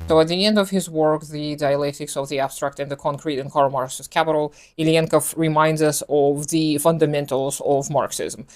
So at the end of his work, The Dialectics of the Abstract and the Concrete in Karl Marx's Capital, Ilyenkov reminds us of the fundamentals of Marxism.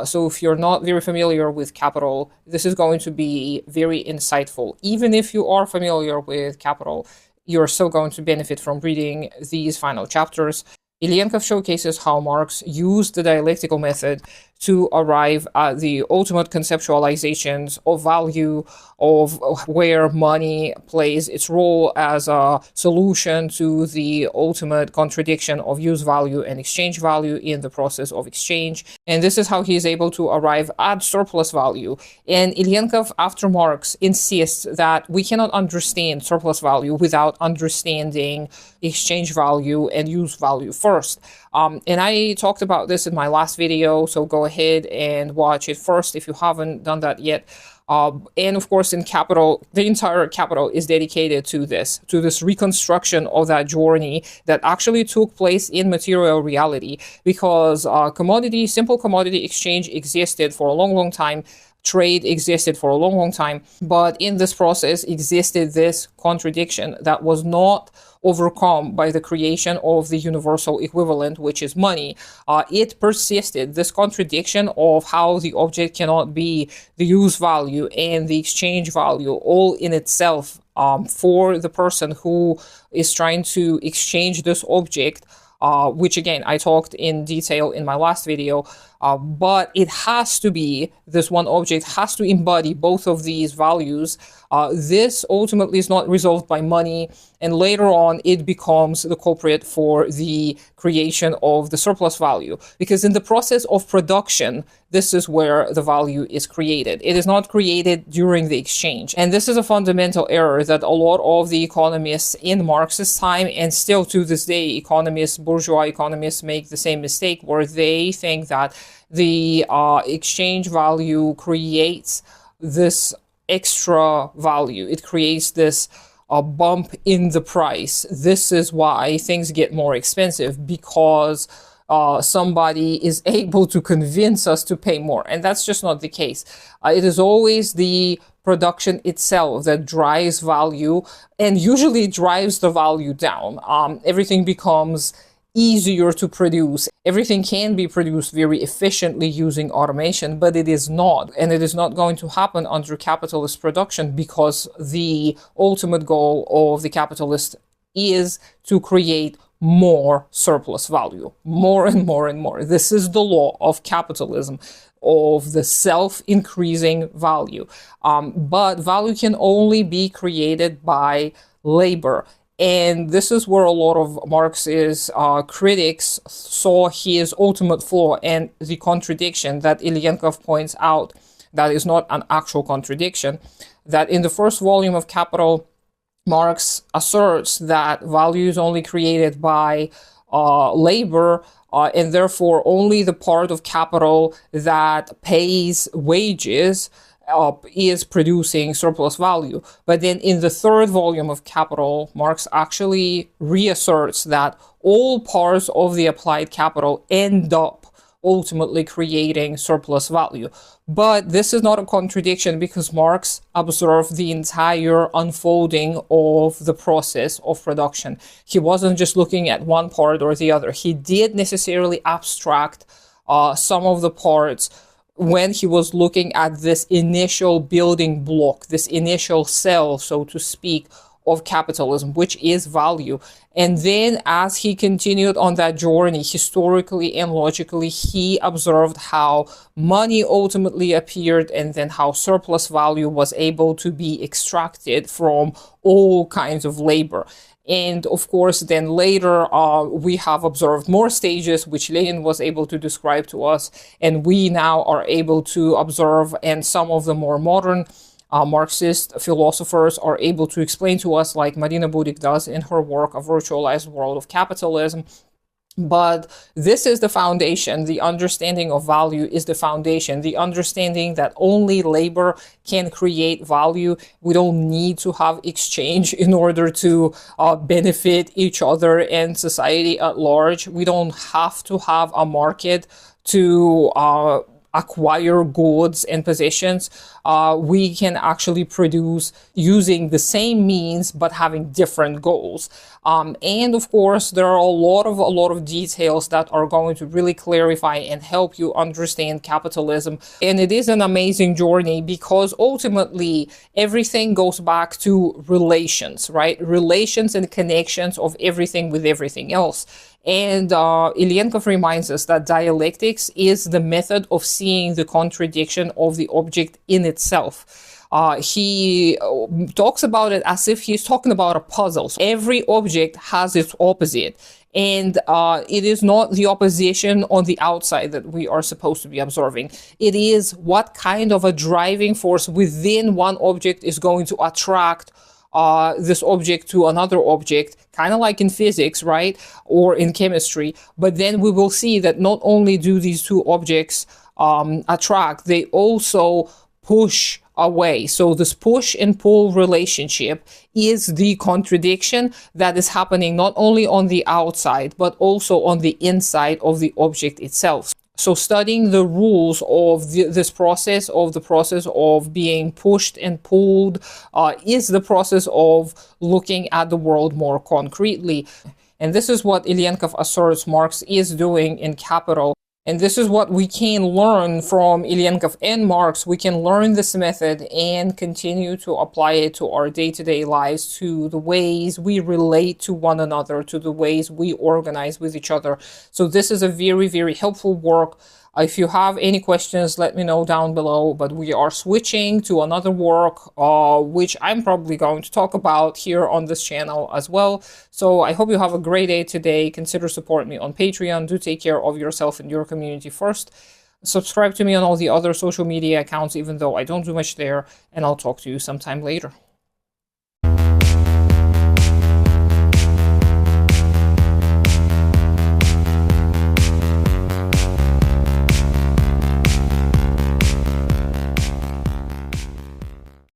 So if you're not very familiar with Capital, this is going to be very insightful. Even if you are familiar with Capital, you're still going to benefit from reading these final chapters. Ilyenkov showcases how Marx used the dialectical method to arrive at the ultimate conceptualizations of value, of where money plays its role as a solution to the ultimate contradiction of use value and exchange value in the process of exchange. And this is how he is able to arrive at surplus value. And Ilyenkov, after Marx, insists that we cannot understand surplus value without understanding exchange value and use value first. And I talked about this in my last video, so go ahead and watch it first if you haven't done that yet. And of course, in Capital, the entire Capital is dedicated to this reconstruction of that journey that actually took place in material reality, because simple commodity exchange existed for a long, long time. Trade existed for a long, long time, but in this process existed this contradiction that was not overcome by the creation of the universal equivalent, which is money. It persisted, this contradiction of how the object cannot be the use value and the exchange value all in itself for the person who is trying to exchange this object, which again, I talked in detail in my last video, but it has to be, this one object has to embody both of these values. This ultimately is not resolved by money, and later on it becomes the culprit for the creation of the surplus value, because in the process of production, this is where the value is created. It is not created during the exchange. And this is a fundamental error that a lot of the economists in Marx's time, and still to this day, bourgeois economists make the same mistake, where they think that the exchange value creates this extra value. It creates this bump in the price. This is why things get more expensive, because somebody is able to convince us to pay more. And that's just not the case. It is always the production itself that drives value, and usually drives the value down. Everything becomes easier to produce. Everything can be produced very efficiently using automation, but it is not. And it is not going to happen under capitalist production, because the ultimate goal of the capitalist is to create more surplus value, more and more and more. This is the law of capitalism, of the self-increasing value. But value can only be created by labor. And this is where a lot of Marx's critics saw his ultimate flaw and the contradiction that Ilyenkov points out that is not an actual contradiction. That in the first volume of Capital, Marx asserts that value is only created by labor, and therefore only the part of capital that pays wages is producing surplus value. But then in the third volume of Capital, Marx actually reasserts that all parts of the applied capital end up ultimately creating surplus value. But this is not a contradiction, because Marx observed the entire unfolding of the process of production. He wasn't just looking at one part or the other. He did necessarily abstract some of the parts when he was looking at this initial building block, this initial cell, so to speak, of capitalism, which is value. And then as he continued on that journey, historically and logically, he observed how money ultimately appeared, and then how surplus value was able to be extracted from all kinds of labor. And of course, then later, we have observed more stages, which Lenin was able to describe to us, and we now are able to observe, and some of the more modern Marxist philosophers are able to explain to us, like Marina Burik does in her work, A Virtualized World of Capitalism. But this is the foundation. The understanding of value is the foundation. The understanding that only labor can create value. We don't need to have exchange in order to benefit each other and society at large. We don't have to have a market to acquire goods and possessions, we can actually produce using the same means but having different goals. And of course, there are a lot of details that are going to really clarify and help you understand capitalism. And it is an amazing journey because ultimately everything goes back to relations, right? Relations and connections of everything with everything else. And Ilyenkov reminds us that dialectics is the method of seeing the contradiction of the object in itself. He talks about it as if he's talking about a puzzle. So every object has its opposite. And it is not the opposition on the outside that we are supposed to be observing. It is what kind of a driving force within one object is going to attract this object to another object, kind of like in physics, right? Or in chemistry. But then we will see that not only do these two objects attract, they also push away. So this push and pull relationship is the contradiction that is happening not only on the outside, but also on the inside of the object itself. So studying the rules of this process, of the process of being pushed and pulled, is the process of looking at the world more concretely. And this is what Ilyenkov asserts Marx is doing in Capital. And this is what we can learn from Ilyenkov and Marx. We can learn this method and continue to apply it to our day-to-day lives, to the ways we relate to one another, to the ways we organize with each other. So this is a very, very helpful work. If you have any questions, let me know down below. But we are switching to another work, which I'm probably going to talk about here on this channel as well. So I hope you have a great day today. Consider supporting me on Patreon. Do take care of yourself and your community first. Subscribe to me on all the other social media accounts, even though I don't do much there. And I'll talk to you sometime later.